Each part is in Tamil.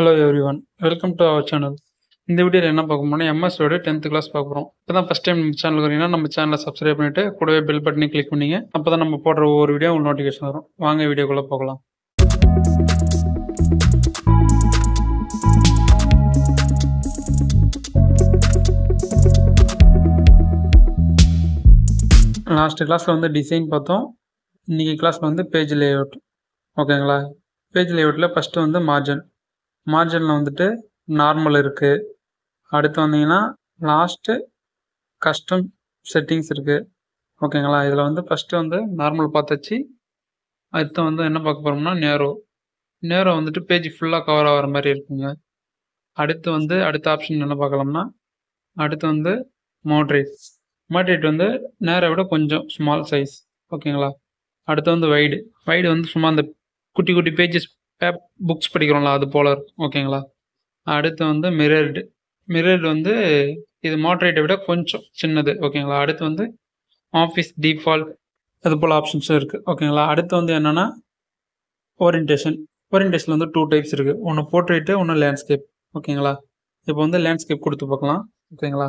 Hello everyone, welcome to our channel. இந்த வீடியோவில் என்ன பார்க்க போறோம்னா எம்எஸோட 10th கிளாஸ் பார்க்க போகிறோம். இப்போ தான் ஃபஸ்ட் டைம் நம்ம சேனல் வரீங்கன்னா நம்ம சேனலை சப்ஸ்கிரைப் பண்ணிவிட்டு கூடவே பெல் பட்டனை கிளிக் பண்ணிங்க. அப்போ தான் நம்ம போடுற ஒவ்வொரு வீடியோ உங்களுக்கு நோட்டிஃபிகேஷன் வரும். வாங்க வீடியோக்குள்ளே போகலாம். லாஸ்ட் கிளாஸில் வந்து டிசைன் பார்த்தோம். இன்றைக்கி கிளாஸில் வந்து பேஜ் லேஅவுட். ஓகேங்களா? பேஜ் லேஅவுட்டில் ஃபஸ்ட்டு வந்து மார்ஜினில் வந்துட்டு நார்மல் இருக்குது. அடுத்து வந்தீங்கன்னா லாஸ்ட்டு கஸ்டம் செட்டிங்ஸ் இருக்குது. ஓகேங்களா? இதில் வந்து ஃபஸ்ட்டு வந்து நார்மல் பார்த்தாச்சு. அடுத்து வந்து என்ன பார்க்க போகிறோம்னா நேரோ வந்துட்டு பேஜ் ஃபுல்லாக கவர் ஆகிற மாதிரி இருக்குங்க. அடுத்த ஆப்ஷன் என்ன பார்க்கலாம்னா அடுத்து வந்து மாட்ரேட் வந்து நேரை விட கொஞ்சம் ஸ்மால் சைஸ். ஓகேங்களா? அடுத்து வந்து வைடு வந்து சும்மா அந்த குட்டி குட்டி பேஜஸ் புக்ஸ் படிக்கிறோம்ல அது போல் இருக்கும். ஓகேங்களா? அடுத்து வந்து மிரர்டு வந்து இது மாட்ரேட்டை விட கொஞ்சம் சின்னது. ஓகேங்களா? அடுத்து வந்து ஆஃபீஸ் டிஃபால்ட் அது போல் ஆப்ஷன்ஸும் இருக்குது. ஓகேங்களா? அடுத்து வந்து என்னென்னா ஓரியன்டேஷன் வந்து 2 டைப்ஸ் இருக்குது. ஒன்று போர்ட்ரேட்டு, ஒன்று லேண்ட்ஸ்கேப். ஓகேங்களா? இப்போ வந்து லேண்ட்ஸ்கேப் கொடுத்து பார்க்கலாம். ஓகேங்களா?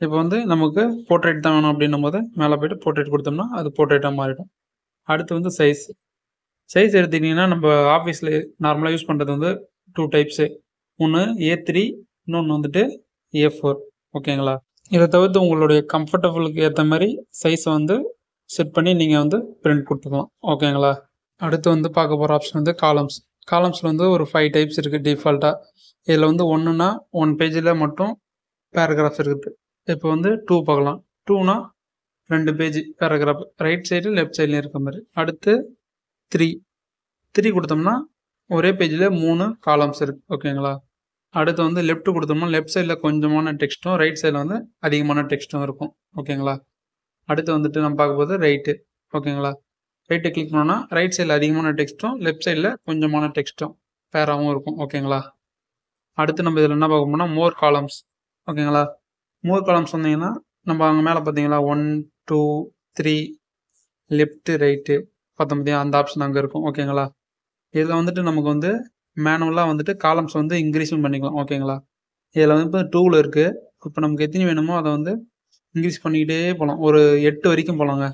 இப்போ வந்து நமக்கு போர்ட்ரேட் தான் வேணும் அப்படின்னும் போது மேலே போய்ட்டு போர்ட்ரேட் கொடுத்தோம்னா அது போர்ட்ரேட்டாக மாறிடும். அடுத்து வந்து சைஸ் எடுத்துக்கிட்டிங்கன்னா நம்ம ஆஃபீஸில் நார்மலாக யூஸ் பண்ணுறது வந்து 2 டைப்ஸு. ஒன்று A3, இன்னொன்று வந்துட்டு A4. ஓகேங்களா? இதை தவிர்த்து உங்களுடைய கம்ஃபர்டபுளுக்கு ஏற்ற மாதிரி சைஸை வந்து செட் பண்ணி நீங்கள் வந்து பிரிண்ட் கொடுத்துக்கலாம். ஓகேங்களா? அடுத்து வந்து பார்க்க போகிற ஆப்ஷன் வந்து காலம்ஸில் வந்து ஒரு 5 டைப்ஸ் இருக்குது டிஃபால்ட்டாக. இதில் வந்து 1 பேஜில் மட்டும் பேராகிராஃப்ஸ் இருக்குது. இப்போ வந்து 2 பார்க்கலாம். 2னா 2 page paragraph right side left சைட்லேயும் இருக்க மாதிரி. அடுத்து 3 கொடுத்தோம்னா ஒரே பேஜில் 3 காலம்ஸ் இருக்குது. ஓகேங்களா? அடுத்து வந்து லெஃப்ட் கொடுத்தோம்னா லெஃப்ட் சைடில் கொஞ்சமான டெக்ஸ்ட்டும் ரைட் சைடில் வந்து அதிகமான டெக்ஸ்ட்டும் இருக்கும். ஓகேங்களா? அடுத்து வந்துட்டு நம்ம பார்க்கும்போது ரைட்டு. ஓகேங்களா? ரைட்டை கிளிக் பண்ணோன்னா ரைட் சைடில் அதிகமான டெக்ஸ்ட்டும் லெஃப்ட் சைடில் கொஞ்சமான டெக்ஸ்ட்டும் பேராகவும் இருக்கும். ஓகேங்களா? அடுத்து நம்ம இதில் என்ன பார்க்க போனால் மோர் காலம்ஸ். ஓகேங்களா? மோர் காலம்ஸ் வந்தீங்கன்னா நம்ம அங்கே மேலே பார்த்தீங்களா 1 2 3 லெஃப்ட்டு ரைட்டு பார்த்தோம் அந்த ஆப்ஷன் அங்கே இருக்கும். ஓகேங்களா? இதில் வந்துட்டு நமக்கு வந்து மேனுவலாக வந்துட்டு காலம்ஸ் வந்து இன்க்ரீஸும் பண்ணிக்கலாம். ஓகேங்களா? இதில் வந்து இப்போ 2ல் இருக்குது. இப்போ நமக்கு எத்தனை வேணுமோ அதை வந்து இன்க்ரீஸ் பண்ணிக்கிட்டே போகலாம். ஒரு 8 வரைக்கும் போகலாங்க.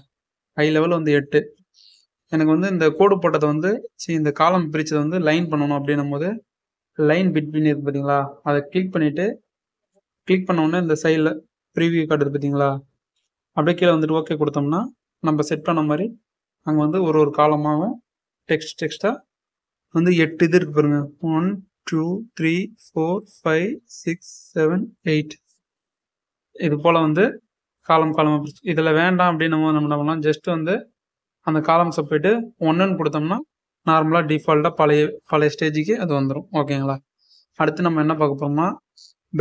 ஹை லெவல் வந்து 8. எனக்கு வந்து இந்த கோடு போட்டதை வந்து இந்த காலம் பிரித்ததை வந்து லைன் பண்ணணும் அப்படின்னும் போது லைன் பிட்வீன் இருக்குது பார்த்தீங்களா? அதை கிளிக் பண்ண உடனே இந்த சைடில் ப்ரீவியூ காட்டுது பார்த்தீங்களா? அப்படியே கீழே வந்துட்டு ஓகே கொடுத்தோம்னா நம்ம செட் பண்ண மாதிரி அங்கே வந்து ஒரு காலமாகவும் டெக்ஸ்ட்டாக வந்து 8 இது இருக்குது பாருங்க. 1 2 3 4 5 6 7 8 இது போல் வந்து காலம் இதில் வேண்டாம் அப்படின்னு நம்ம என்ன பண்ணலாம், ஜஸ்ட் வந்து அந்த காலம்ஸை போய்ட்டு 1ன்னு கொடுத்தோம்னா நார்மலாக டிஃபால்ட்டாக பழைய ஸ்டேஜுக்கு அது வந்துடும். ஓகேங்களா? அடுத்து நம்ம என்ன பார்க்க போகிறோம்னா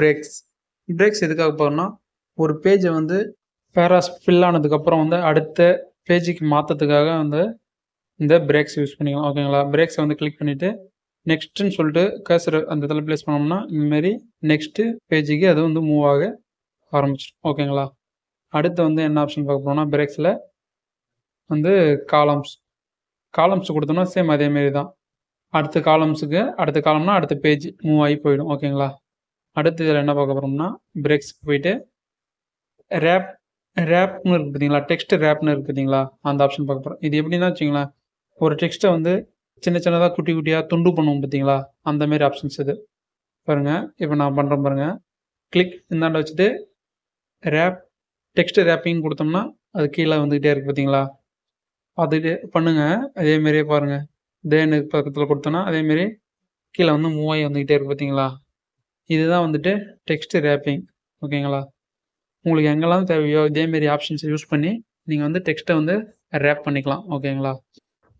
பிரேக்ஸ் எதுக்காக போகிறோம்னா ஒரு பேஜை வந்து பேராஸ் ஃபில் ஆனதுக்கப்புறம் வந்து அடுத்த பேஜுக்கு மாற்றத்துக்காக வந்து இந்த பிரேக்ஸ் யூஸ் பண்ணிக்கலாம். ஓகேங்களா? பிரேக்ஸை வந்து கிளிக் பண்ணிவிட்டு நெக்ஸ்ட்டுன்னு சொல்லிட்டு கர்சர் அந்த இதில் ப்ளேஸ் பண்ணோம்னா இந்தமாரி நெக்ஸ்ட்டு பேஜுக்கு அது வந்து மூவ் ஆக ஆரம்பிச்சிடும். ஓகேங்களா? அடுத்து வந்து என்ன ஆப்ஷன் பார்க்க போகிறோம்னா பிரேக்ஸில் வந்து காலம்ஸ் கொடுத்தோம்னா சேம் அதேமாரி தான். அடுத்த காலம்னா அடுத்த பேஜ் மூவ் ஆகி போயிடும். ஓகேங்களா? அடுத்து இதில் என்ன பார்க்க போகிறோம்னா பிரேக்ஸ்க்கு போயிட்டு ரேப்னு இருக்குது பார்த்தீங்களா? டெக்ஸ்ட் ரேப்னு இருக்குது பார்த்தீங்களா? அந்த ஆப்ஷன் பார்க்க போகிறோம். இது எப்படின்னா வச்சுங்களேன், ஒரு டெக்ஸ்ட்டை வந்து சின்னதாக குட்டி குட்டியாக துண்டு பண்ணுவோம் பார்த்தீங்களா? அந்தமாரி ஆப்ஷன்ஸ் இது பாருங்கள். இப்போ நான் பண்ணுறேன் பாருங்கள். கிளிக் இந்தாண்ட வச்சுட்டு டெக்ஸ்ட் ரேப்பிங் கொடுத்தோம்னா அது கீழே வந்துக்கிட்டே இருக்குது பார்த்தீங்களா? அதுக்கு பண்ணுங்கள். அதேமாரியே பாருங்கள். தேனுக்கு பக்கத்தில் கொடுத்தோன்னா அதேமாரி கீழே வந்து மூவ் ஆகி வந்துக்கிட்டே இருக்குது பார்த்தீங்களா? இதுதான் வந்துட்டு டெக்ஸ்ட் ரேப்பிங். ஓகேங்களா? உங்களுக்கு எங்கெல்லாம் தேவையோ இதேமாரி ஆப்ஷன்ஸை யூஸ் பண்ணி நீங்கள் வந்து டெக்ஸ்ட்டை வந்து ரேப் பண்ணிக்கலாம். ஓகேங்களா?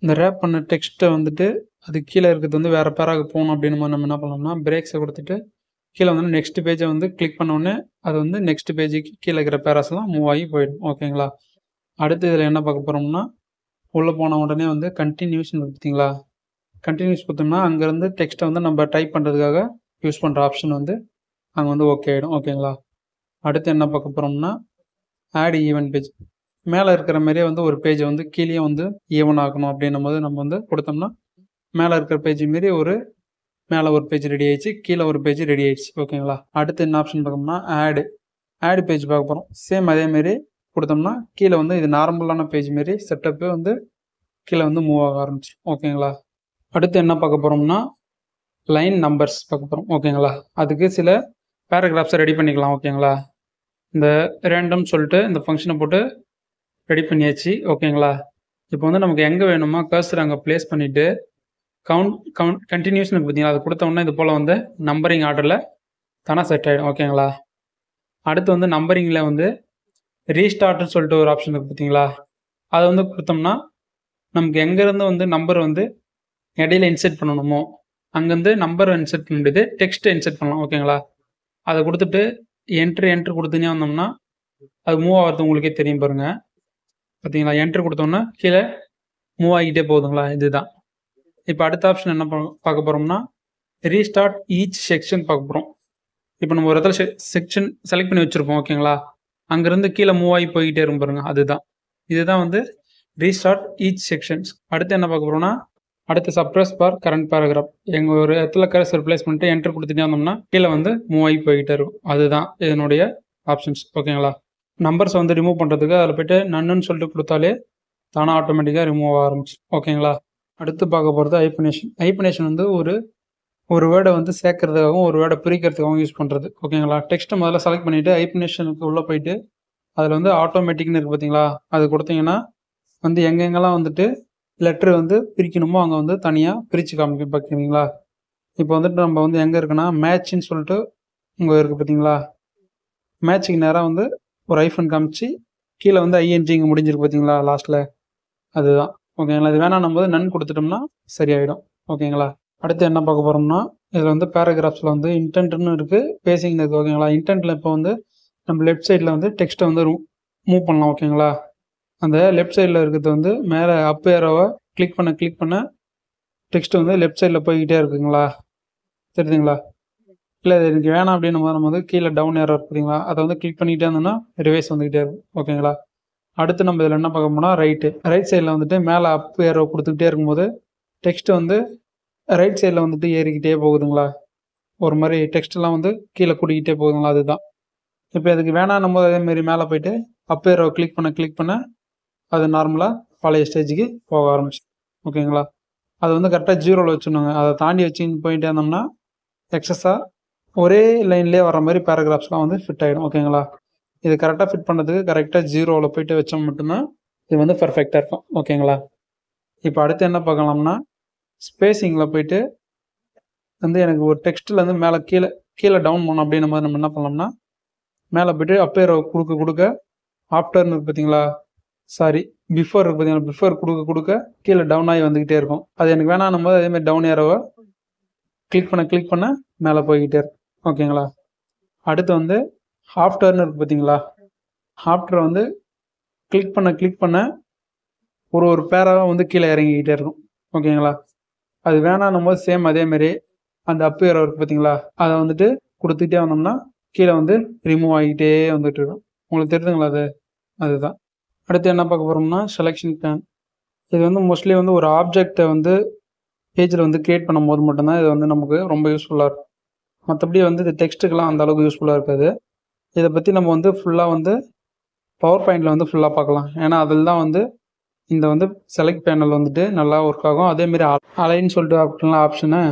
இந்த ரேப் பண்ண டெக்ஸ்ட்டை வந்துட்டு அது கீழே இருக்கிறது வந்து வேறு பேராக போகணும் அப்படின்னு நம்ம என்ன பண்ணலாம்னா பிரேக்ஸை கொடுத்துட்டு கீழே வந்து நெக்ஸ்ட் பேஜை வந்து கிளிக் பண்ணோடனே அது வந்து நெக்ஸ்ட் பேஜுக்கு கீழே இருக்கிற பேராஸ்லாம் மூவ் ஆகி போயிடும். ஓகேங்களா? அடுத்து இதில் என்ன பார்க்க போகிறோம்னா உள்ளே போன உடனே வந்து கண்டினியூஸ்னு பார்த்தீங்களா? கண்டினியூஸ் கொடுத்தோம்னா அங்கேருந்து டெக்ஸ்ட்டை வந்து நம்ம டைப் பண்ணுறதுக்காக யூஸ் பண்ணுற ஆப்ஷன் வந்து அங்கே வந்து ஓகே ஆகிடும். ஓகேங்களா? அடுத்து என்ன பார்க்க போகிறோம்னா ஆட் ஈவன் பேஜ். மேலே இருக்கிற மாதிரியே வந்து ஒரு பேஜை வந்து கீழே வந்து ஈவன் ஆகணும் அப்படின்னும் போது நம்ம வந்து கொடுத்தோம்னா மேலே இருக்கிற பேஜ் மாரி ஒரு மேலே ஒரு பேஜ் ரெடி ஆயிடுச்சு, கீழே ஒரு பேஜ் ரெடி ஆயிடுச்சு. ஓகேங்களா? அடுத்து என்ன ஆப்ஷன் பார்க்கணும்னா ஆடு பேஜ் பார்க்க போகிறோம். சேம் அதேமாரி கொடுத்தோம்னா கீழே வந்து இது நார்மலான பேஜ் மாரி செட்டப்பு வந்து கீழே வந்து மூவ் ஆக ஆரம்பிச்சு. ஓகேங்களா? அடுத்து என்ன பார்க்க போகிறோம்னா லைன் நம்பர்ஸ் பார்க்க போகிறோம். ஓகேங்களா? அதுக்கு சில பேராகிராஃப்ஸை ரெடி பண்ணிக்கலாம். ஓகேங்களா? இந்த ரேண்டம் சொல்லிட்டு இந்த ஃபங்க்ஷனை போட்டு ரெடி பண்ணியாச்சு. ஓகேங்களா? இப்போ வந்து நமக்கு எங்கே வேணுமோ கர்சர் அங்கே ப்ளேஸ் பண்ணிவிட்டு கண்டினியூஷன் பார்த்தீங்களா, அது கொடுத்தோம்னா இது போல் வந்து நம்பரிங் ஆர்டரில் தானே செட் ஆகிடும். ஓகேங்களா? அடுத்து வந்து நம்பரிங்கில் வந்து ரீஸ்டார்ட்னு சொல்லிட்டு ஒரு ஆப்ஷன் இருக்குது பார்த்தீங்களா, அதை வந்து கொடுத்தோம்னா நமக்கு எங்கேருந்து வந்து நம்பர் வந்து இடையில இன்செர்ட் பண்ணணுமோ அங்கேருந்து நம்பர் இன்செர்ட் பண்ண முடியுது, டெக்ஸ்ட்டை இன்செர்ட் பண்ணலாம். ஓகேங்களா? அதை கொடுத்துட்டு என்ட்ரு கொடுத்துனே வந்தோம்னா அது மூவ் ஆகிறது உங்களுக்கே தெரியும் பாருங்கள். பார்த்தீங்களா? என்ட்ரு கொடுத்தோம்னா கீழே மூவ் ஆகிட்டே போகுதுங்களா, இதுதான். இப்போ அடுத்த ஆப்ஷன் என்ன பார்க்க போகிறோம்னா ரீஸ்டார்ட் ஈச் செக்ஷன் பார்க்க போகிறோம். இப்போ நம்ம ஒரு இடத்துல செக்ஷன் செலக்ட் பண்ணி வச்சுருப்போம். ஓகேங்களா? அங்கேருந்து கீழே மூவ் ஆகி போய்கிட்டே இருக்கும் பாருங்கள், இதுதான் வந்து ரீஸ்டார்ட் ஈச் செக்ஷன்ஸ். அடுத்து என்ன பார்க்க போகிறோம்னா அடுத்து சப்ரஸ் ஃபார் கரண்ட் பேராகிராஃப். எங்கள் ஒரு இடத்துல கர்சர் ரிப்ளேஸ் பண்ணிட்டு என்ட்ரு கொடுத்துட்டே வந்தோம்னா கீழே வந்து மூவ் ஆகி போய்கிட்டே இருக்கும். அதுதான் இதனுடைய ஆப்ஷன்ஸ். ஓகேங்களா? நம்பர்ஸ் வந்து ரிமூவ் பண்ணுறதுக்கு அதில் போய்ட்டு நன்னுன்னு சொல்லிட்டு கொடுத்தாலே தானாக ஆட்டோமேட்டிக்காக ரிமூவ் ஆக ஆரம்பிச்சு. ஓகேங்களா? அடுத்து பார்க்க போகிறது ஹைபனேஷன் வந்து ஒரு வேர்டை வந்து சேர்க்கறதுக்காகவும் ஒரு வேர்டை பிரிக்கிறதுக்காகவும் யூஸ் பண்ணுறது. ஓகேங்களா? டெக்ஸ்ட்டை முதல்ல செலக்ட் பண்ணிவிட்டு ஹைபனேஷனுக்கு உள்ளே போயிட்டு அதில் வந்து ஆட்டோமேட்டிக்னு இருக்குது பார்த்தீங்களா, அது கொடுத்தீங்கன்னா வந்து எங்கெங்கெல்லாம் வந்துட்டு லெட்ரு வந்து பிரிக்கணுமோ அங்கே வந்து தனியாக பிரித்து காமிக்கும். பார்க்குறீங்களா? இப்போ வந்துட்டு நம்ம வந்து எங்கே இருக்குன்னா மேட்ச்னு சொல்லிட்டு இங்கே இருக்குது பார்த்தீங்களா, மேட்ச்சுக்கு நேராக வந்து ஒரு ஐஃபன் காமிச்சு கீழே வந்து ஐஎன்ஜி இங்கே முடிஞ்சிருக்கு பார்த்தீங்களா லாஸ்ட்டில், அதுதான். ஓகேங்களா? இது வேணாம் நம்ம வந்து நன் கொடுத்துட்டோம்னா சரியாயிடும். ஓகேங்களா? அடுத்து என்ன பார்க்க போகிறோம்னா இதில் வந்து பேராகிராஃப்ஸில் வந்து இன்டென்ட்னு இருக்குது, பேசிங்னு இருக்குது. ஓகேங்களா? இன்டென்ட்டில் இப்போ வந்து நம்ம லெஃப்ட் சைடில் வந்து டெக்ஸ்ட்டை வந்து மூவ் பண்ணலாம். ஓகேங்களா? அந்த லெஃப்ட் சைடில் இருக்கிறது வந்து மேலே அப் ஏரோவை கிளிக் பண்ண டெக்ஸ்ட் வந்து லெஃப்ட் சைடில் போய்கிட்டே இருக்குங்களா, தெரியுதுங்களா? இல்லை இது எனக்கு வேணாம் அப்படின்னு நம்ம வந்து கீழே டவுன் ஏரோ இருக்குதுங்களா, அதை வந்து கிளிக் பண்ணிக்கிட்டே இருந்தோம்னா ரிவைஸ் வந்துக்கிட்டே இருக்கும். ஓகேங்களா? அடுத்து நம்ம இதில் என்ன பார்க்க போனால் ரைட் சைடில் வந்துட்டு மேலே அப் ஏரோ கொடுத்துக்கிட்டே இருக்கும்போது டெக்ஸ்ட்டு வந்து ரைட் சைடில் வந்துட்டு ஏறிக்கிட்டே போகுதுங்களா, ஒரு மாதிரி டெக்ஸ்ட்லாம் வந்து கீழே கூட்டிக்கிட்டே போகுதுங்களா, அதுதான். இப்போ அதுக்கு வேணாம் நம்ம அதேமாரி மேலே போய்ட்டு அப் ஏரோ கிளிக் பண்ண அது நார்மலாக பழைய ஸ்டேஜுக்கு போக ஆரம்பிச்சு. ஓகேங்களா? அது வந்து கரெக்டாக 0வில் வச்சுருந்தாங்க, அதை தாண்டி வச்சு போயிட்டே இருந்தோம்னா எக்ஸஸாக ஒரே லைன்லேயே வர மாதிரி பேராகிராஃப்ஸ்லாம் வந்து ஃபிட் ஆகிடும். ஓகேங்களா? இது கரெக்டாக ஃபிட் பண்ணுறதுக்கு கரெக்டாக 0வில் போய்ட்டு வச்சோம் மட்டும்தான் இது வந்து பர்ஃபெக்டாக இருக்கும். ஓகேங்களா? இப்போ அடுத்து என்ன பார்க்கலாம்னா ஸ்பேஸிங்கில் போய்ட்டு வந்து எனக்கு ஒரு டெக்ஸ்ட்டில் மேலே கீழே டவுன் பண்ணோம் அப்படின்ற மாதிரி நம்ம என்ன பண்ணலாம்னா மேலே போய்ட்டு அப்பேர் கொடுக்க ஆஃப்டர்னு இருக்குது பார்த்தீங்களா, பிஃபோர் இருக்குது பார்த்தீங்களா, பிஃபோர் கொடுக்க கீழே டவுன் ஆகி வந்துக்கிட்டே இருக்கும். அது எனக்கு வேணாம் போது அதேமாதிரி டவுன் ஏரோவை கிளிக் பண்ண மேலே போய்கிட்டே இருக்கும். ஓகேங்களா? அடுத்து வந்து ஆஃப்டர்னு இருக்குது பார்த்தீங்களா, ஆஃப்டரை வந்து கிளிக் பண்ண ஒரு பேராவை வந்து கீழே இறங்கிக்கிட்டே இருக்கும். ஓகேங்களா? அது வேணாம் போது சேம் அதேமாரி அந்த அப் ஏரோ இருக்குது பார்த்தீங்களா, அதை வந்துட்டு கொடுத்துக்கிட்டே வந்தோம்னா கீழே வந்து ரிமூவ் ஆகிக்கிட்டே வந்துட்டு இருக்கும். உங்களுக்கு தெரியுதுங்களா, அதுதான். அடுத்து என்ன பார்க்க போகிறோம்னா செலெக்ஷன் பிளான். இது வந்து மோஸ்ட்லி வந்து ஒரு ஆப்ஜெக்டை வந்து பேஜில் வந்து க்ரியேட் பண்ணும் போது மட்டும்தான் இது வந்து நமக்கு ரொம்ப யூஸ்ஃபுல்லாக இருக்கும். மற்றபடி வந்து இது டெக்ஸ்ட்டுக்கெலாம் அந்த அளவுக்கு யூஸ்ஃபுல்லாக இருக்காது. இதை பற்றி நம்ம வந்து ஃபுல்லாக வந்து பவர் பாயிண்டில் வந்து ஃபுல்லாக பார்க்கலாம். ஏன்னா அதில் தான் வந்து இந்த வந்து செலக்ட் பேனல் வந்துட்டு நல்லா ஒர்க் ஆகும். அதேமாரி அலைன்னு சொல்லிட்டு ஆப்ஷனு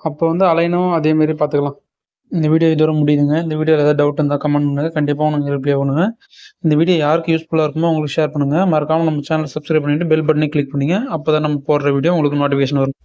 அப்போ வந்து அலைனும் அதேமாரி பார்த்துக்கலாம். இந்த வீடியோ இதோட முடியுதுங்க. இந்த வீடியோவில் ஏதாவது டவுட் இருந்தால் கமெண்ட் பண்ணுங்கள், கண்டிப்பாக உங்களுக்கு ரிப்ளை பண்ணுங்கள். இந்த வீடியோ யாருக்கு யூஸ்ஃபுல்லாக இருக்குமோ உங்களுக்கு ஷேர் பண்ணுங்கள். மறக்காமல் நம்ம சேனலை சப்ஸ்கிரைப் பண்ணிவிட்டு பெல் பட்டனை கிளிக் பண்ணிங்க. அப்போ தான் நம்ம போடுற வீடியோ உங்களுக்கு நோட்டிஃபிகேஷன் வரும்.